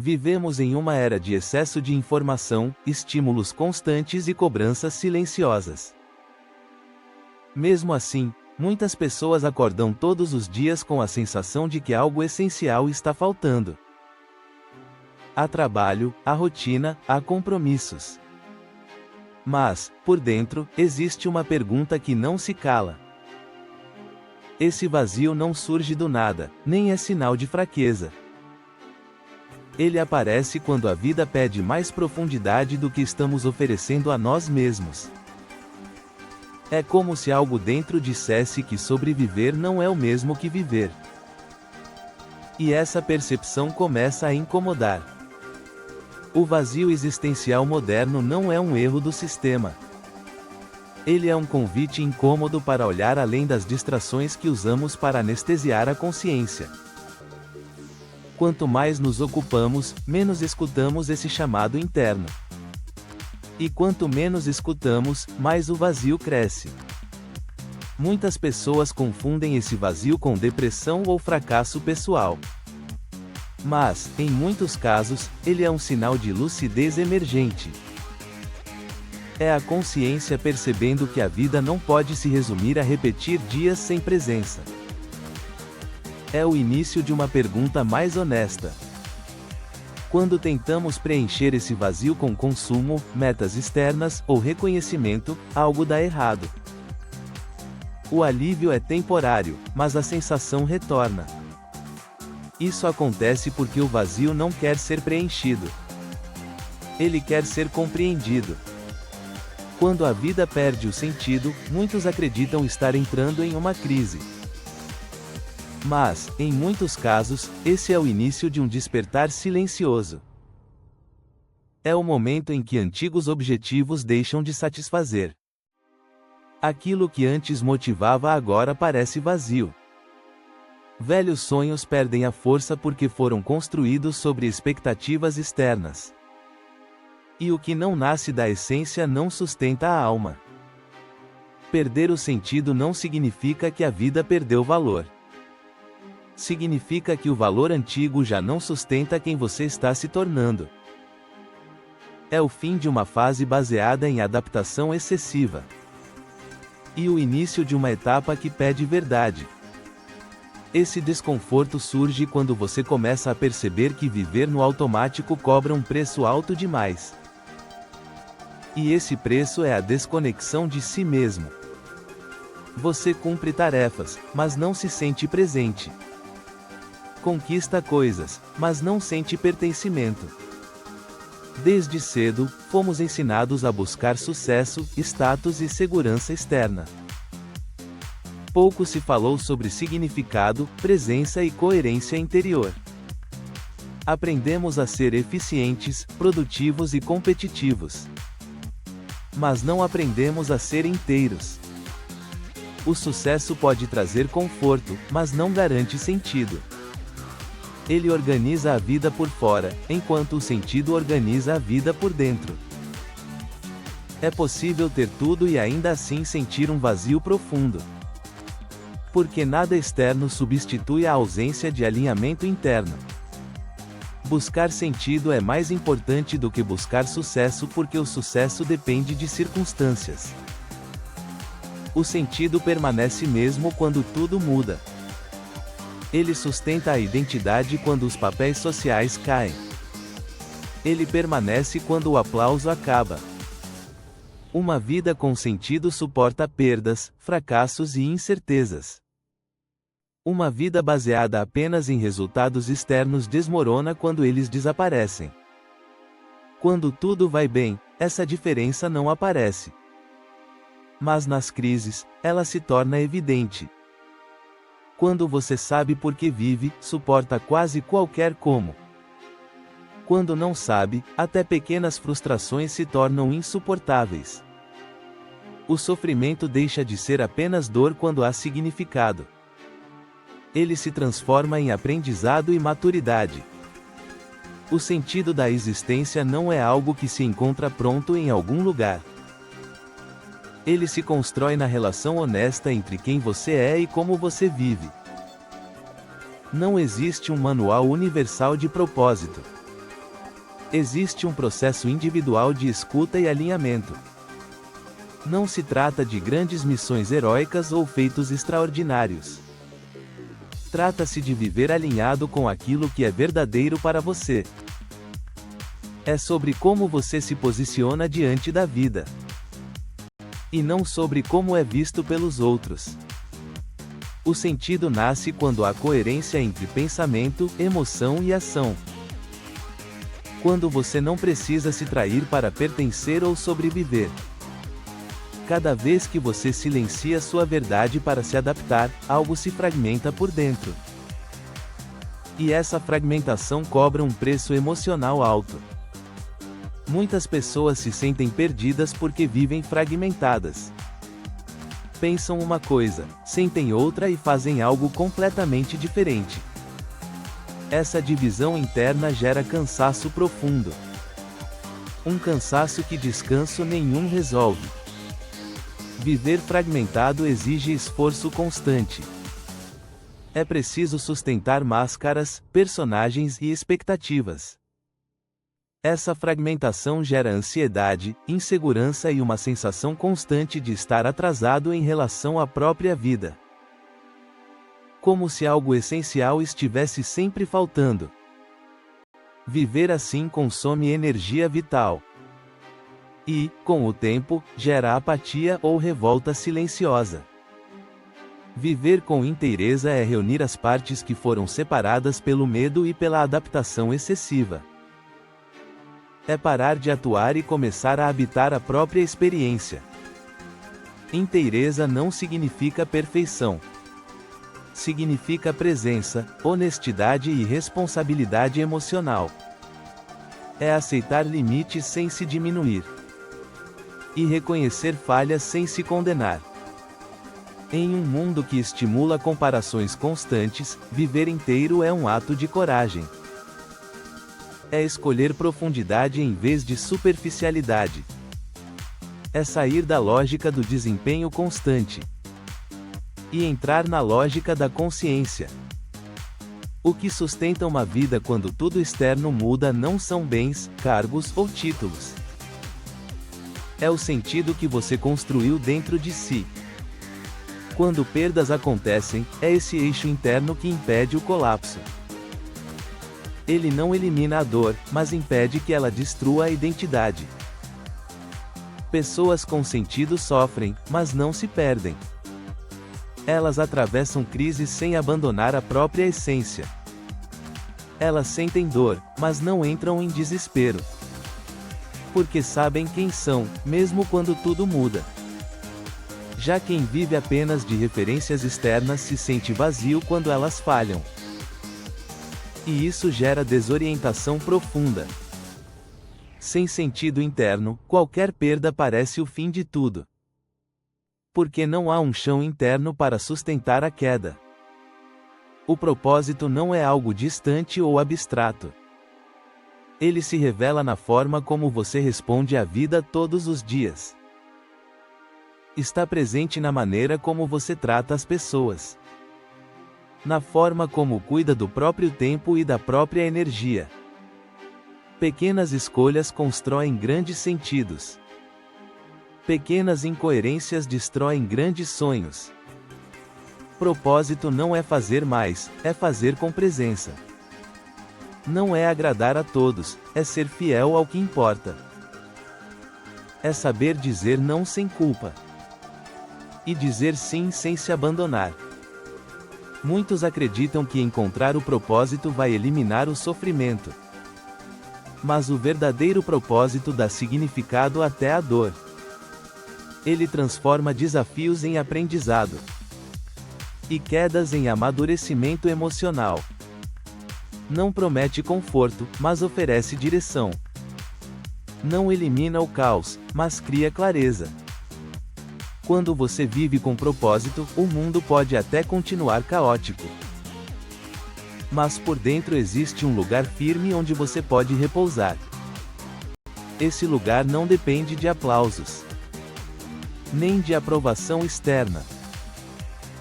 Vivemos em uma era de excesso de informação, estímulos constantes e cobranças silenciosas. Mesmo assim, muitas pessoas acordam todos os dias com a sensação de que algo essencial está faltando. Há trabalho, há rotina, há compromissos. Mas, por dentro, existe uma pergunta que não se cala. Esse vazio não surge do nada, nem é sinal de fraqueza. Ele aparece quando a vida pede mais profundidade do que estamos oferecendo a nós mesmos. É como se algo dentro dissesse que sobreviver não é o mesmo que viver. E essa percepção começa a incomodar. O vazio existencial moderno não é um erro do sistema. Ele é um convite incômodo para olhar além das distrações que usamos para anestesiar a consciência. Quanto mais nos ocupamos, menos escutamos esse chamado interno. E quanto menos escutamos, mais o vazio cresce. Muitas pessoas confundem esse vazio com depressão ou fracasso pessoal. Mas, em muitos casos, ele é um sinal de lucidez emergente. É a consciência percebendo que a vida não pode se resumir a repetir dias sem presença. É o início de uma pergunta mais honesta. Quando tentamos preencher esse vazio com consumo, metas externas ou reconhecimento, algo dá errado. O alívio é temporário, mas a sensação retorna. Isso acontece porque o vazio não quer ser preenchido. Ele quer ser compreendido. Quando a vida perde o sentido, muitos acreditam estar entrando em uma crise. Mas, em muitos casos, esse é o início de um despertar silencioso. É o momento em que antigos objetivos deixam de satisfazer. Aquilo que antes motivava agora parece vazio. Velhos sonhos perdem a força porque foram construídos sobre expectativas externas. E o que não nasce da essência não sustenta a alma. Perder o sentido não significa que a vida perdeu valor. Significa que o valor antigo já não sustenta quem você está se tornando. É o fim de uma fase baseada em adaptação excessiva. E o início de uma etapa que pede verdade. Esse desconforto surge quando você começa a perceber que viver no automático cobra um preço alto demais. E esse preço é a desconexão de si mesmo. Você cumpre tarefas, mas não se sente presente. Conquista coisas, mas não sente pertencimento. Desde cedo, fomos ensinados a buscar sucesso, status e segurança externa. Pouco se falou sobre significado, presença e coerência interior. Aprendemos a ser eficientes, produtivos e competitivos. Mas não aprendemos a ser inteiros. O sucesso pode trazer conforto, mas não garante sentido. Ele organiza a vida por fora, enquanto o sentido organiza a vida por dentro. É possível ter tudo e ainda assim sentir um vazio profundo. Porque nada externo substitui a ausência de alinhamento interno. Buscar sentido é mais importante do que buscar sucesso porque o sucesso depende de circunstâncias. O sentido permanece mesmo quando tudo muda. Ele sustenta a identidade quando os papéis sociais caem. Ele permanece quando o aplauso acaba. Uma vida com sentido suporta perdas, fracassos e incertezas. Uma vida baseada apenas em resultados externos desmorona quando eles desaparecem. Quando tudo vai bem, essa diferença não aparece. Mas nas crises, ela se torna evidente. Quando você sabe por que vive, suporta quase qualquer como. Quando não sabe, até pequenas frustrações se tornam insuportáveis. O sofrimento deixa de ser apenas dor quando há significado. Ele se transforma em aprendizado e maturidade. O sentido da existência não é algo que se encontra pronto em algum lugar. Ele se constrói na relação honesta entre quem você é e como você vive. Não existe um manual universal de propósito. Existe um processo individual de escuta e alinhamento. Não se trata de grandes missões heróicas ou feitos extraordinários. Trata-se de viver alinhado com aquilo que é verdadeiro para você. É sobre como você se posiciona diante da vida. E não sobre como é visto pelos outros. O sentido nasce quando há coerência entre pensamento, emoção e ação. Quando você não precisa se trair para pertencer ou sobreviver. Cada vez que você silencia sua verdade para se adaptar, algo se fragmenta por dentro. E essa fragmentação cobra um preço emocional alto. Muitas pessoas se sentem perdidas porque vivem fragmentadas. Pensam uma coisa, sentem outra e fazem algo completamente diferente. Essa divisão interna gera cansaço profundo. Um cansaço que descanso nenhum resolve. Viver fragmentado exige esforço constante. É preciso sustentar máscaras, personagens e expectativas. Essa fragmentação gera ansiedade, insegurança e uma sensação constante de estar atrasado em relação à própria vida. Como se algo essencial estivesse sempre faltando. Viver assim consome energia vital. E, com o tempo, gera apatia ou revolta silenciosa. Viver com inteireza é reunir as partes que foram separadas pelo medo e pela adaptação excessiva. É parar de atuar e começar a habitar a própria experiência. Inteireza não significa perfeição. Significa presença, honestidade e responsabilidade emocional. É aceitar limites sem se diminuir. E reconhecer falhas sem se condenar. Em um mundo que estimula comparações constantes, viver inteiro é um ato de coragem. É escolher profundidade em vez de superficialidade. É sair da lógica do desempenho constante. E entrar na lógica da consciência. O que sustenta uma vida quando tudo externo muda não são bens, cargos ou títulos. É o sentido que você construiu dentro de si. Quando perdas acontecem, é esse eixo interno que impede o colapso. Ele não elimina a dor, mas impede que ela destrua a identidade. Pessoas com sentido sofrem, mas não se perdem. Elas atravessam crises sem abandonar a própria essência. Elas sentem dor, mas não entram em desespero. Porque sabem quem são, mesmo quando tudo muda. Já quem vive apenas de referências externas se sente vazio quando elas falham. E isso gera desorientação profunda. Sem sentido interno, qualquer perda parece o fim de tudo. Porque não há um chão interno para sustentar a queda. O propósito não é algo distante ou abstrato. Ele se revela na forma como você responde à vida todos os dias. Está presente na maneira como você trata as pessoas. Na forma como cuida do próprio tempo e da própria energia. Pequenas escolhas constroem grandes sentidos. Pequenas incoerências destroem grandes sonhos. Propósito não é fazer mais, é fazer com presença. Não é agradar a todos, é ser fiel ao que importa. É saber dizer não sem culpa. E dizer sim sem se abandonar. Muitos acreditam que encontrar o propósito vai eliminar o sofrimento. Mas o verdadeiro propósito dá significado até à dor. Ele transforma desafios em aprendizado. E quedas em amadurecimento emocional. Não promete conforto, mas oferece direção. Não elimina o caos, mas cria clareza. Quando você vive com propósito, o mundo pode até continuar caótico. Mas por dentro existe um lugar firme onde você pode repousar. Esse lugar não depende de aplausos, nem de aprovação externa.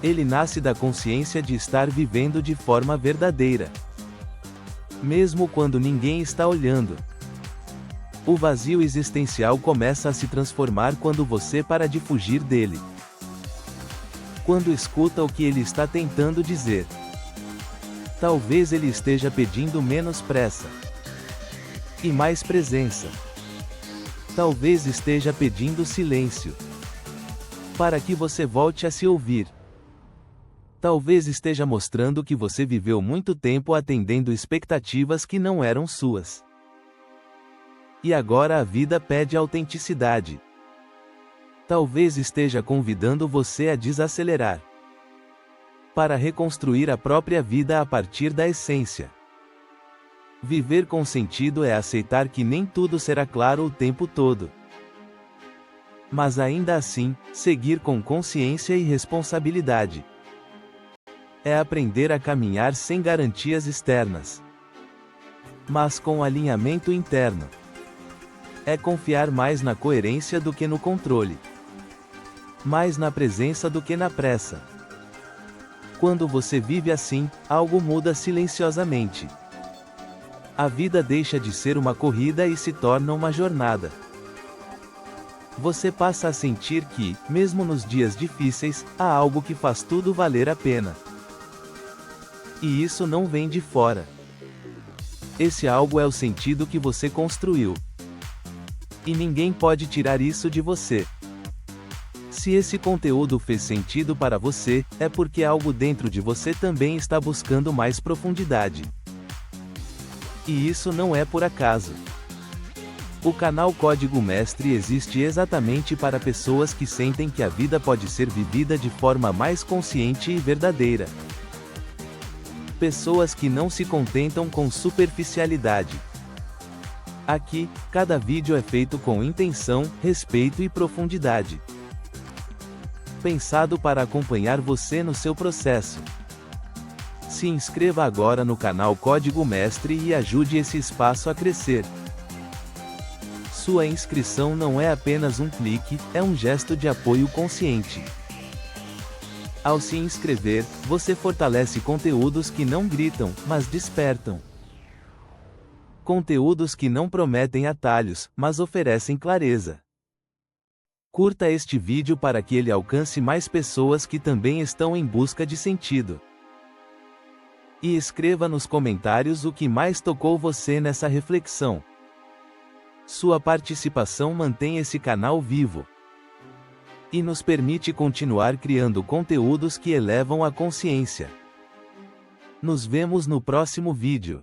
Ele nasce da consciência de estar vivendo de forma verdadeira. Mesmo quando ninguém está olhando. O vazio existencial começa a se transformar quando você para de fugir dele. Quando escuta o que ele está tentando dizer. Talvez ele esteja pedindo menos pressa e mais presença. Talvez esteja pedindo silêncio para que você volte a se ouvir. Talvez esteja mostrando que você viveu muito tempo atendendo expectativas que não eram suas. E agora a vida pede autenticidade. Talvez esteja convidando você a desacelerar para reconstruir a própria vida a partir da essência. Viver com sentido é aceitar que nem tudo será claro o tempo todo. Mas ainda assim, seguir com consciência e responsabilidade. É aprender a caminhar sem garantias externas, mas com alinhamento interno. É confiar mais na coerência do que no controle. Mais na presença do que na pressa. Quando você vive assim, algo muda silenciosamente. A vida deixa de ser uma corrida e se torna uma jornada. Você passa a sentir que, mesmo nos dias difíceis, há algo que faz tudo valer a pena. E isso não vem de fora. Esse algo é o sentido que você construiu. E ninguém pode tirar isso de você. Se esse conteúdo fez sentido para você, é porque algo dentro de você também está buscando mais profundidade. E isso não é por acaso. O canal Código Mestre existe exatamente para pessoas que sentem que a vida pode ser vivida de forma mais consciente e verdadeira. Pessoas que não se contentam com superficialidade. Aqui, cada vídeo é feito com intenção, respeito e profundidade. Pensado para acompanhar você no seu processo. Se inscreva agora no canal Código Mestre e ajude esse espaço a crescer. Sua inscrição não é apenas um clique, é um gesto de apoio consciente. Ao se inscrever, você fortalece conteúdos que não gritam, mas despertam. Conteúdos que não prometem atalhos, mas oferecem clareza. Curta este vídeo para que ele alcance mais pessoas que também estão em busca de sentido. E escreva nos comentários o que mais tocou você nessa reflexão. Sua participação mantém esse canal vivo e nos permite continuar criando conteúdos que elevam a consciência. Nos vemos no próximo vídeo.